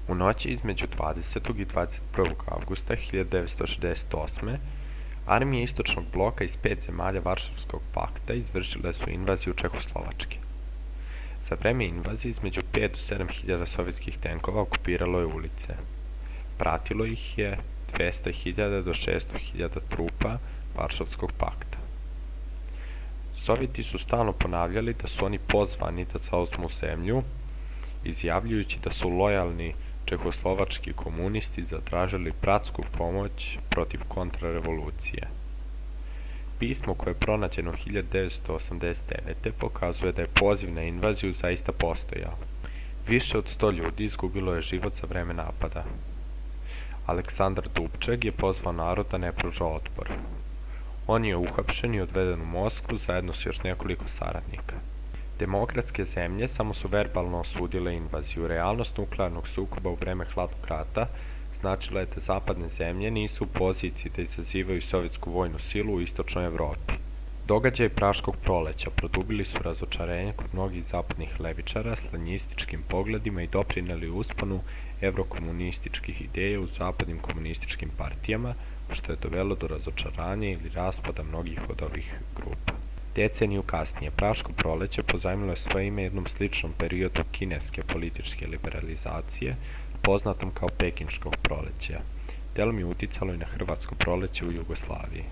U noći između 20. i 21. avgusta 1968. armije Istočnog bloka iz 5 zemalja Varšavskog pakta izvršile su invaziju Čehoslovačke. Za vreme invazije između 5 do 7 hiljada sovjetskih tenkova okupiralo je ulice. Pratilo ih je 200.000 do 600.000 trupa Varšavskog pakta. Sovjeti su stalno ponavljali da su oni pozvani da zauzmu zemlju, izjavljujući da su lojalni čehoslovački komunisti zatražili bratsku pomoć protiv kontrarevolucije. Pismo koje je pronađeno 1989. pokazuje da je poziv na invaziju zaista postojao. Više od 100 ljudi izgubilo je život za vreme napada. Aleksandar Dubček je pozvao narod da ne pruža otpor. On je uhapšen i odveden u Moskvu zajedno s još nekoliko saradnika. Demokratske zemlje samo su verbalno osudile invaziju. Realnost nuklearnog sukoba u vreme hladnog rata značila je da zapadne zemlje nisu u poziciji da izazivaju sovjetsku vojnu silu u istočnoj Evropi. Događaji Praškog proleća produbili su razočarenje kod mnogih zapadnih levičara s lenjističkim pogledima i doprineli usponu evrokomunističkih ideja u zapadnim komunističkim partijama, što je dovelo do razočaranja ili raspada mnogih od ovih grupa. Deceniju kasnije, Praško proleće pozajmilo je svoje ime jednom sličnom periodu kineske političke liberalizacije, poznatom kao Pekinško proleće. Delom je uticalo i na Hrvatsko proleće u Jugoslaviji.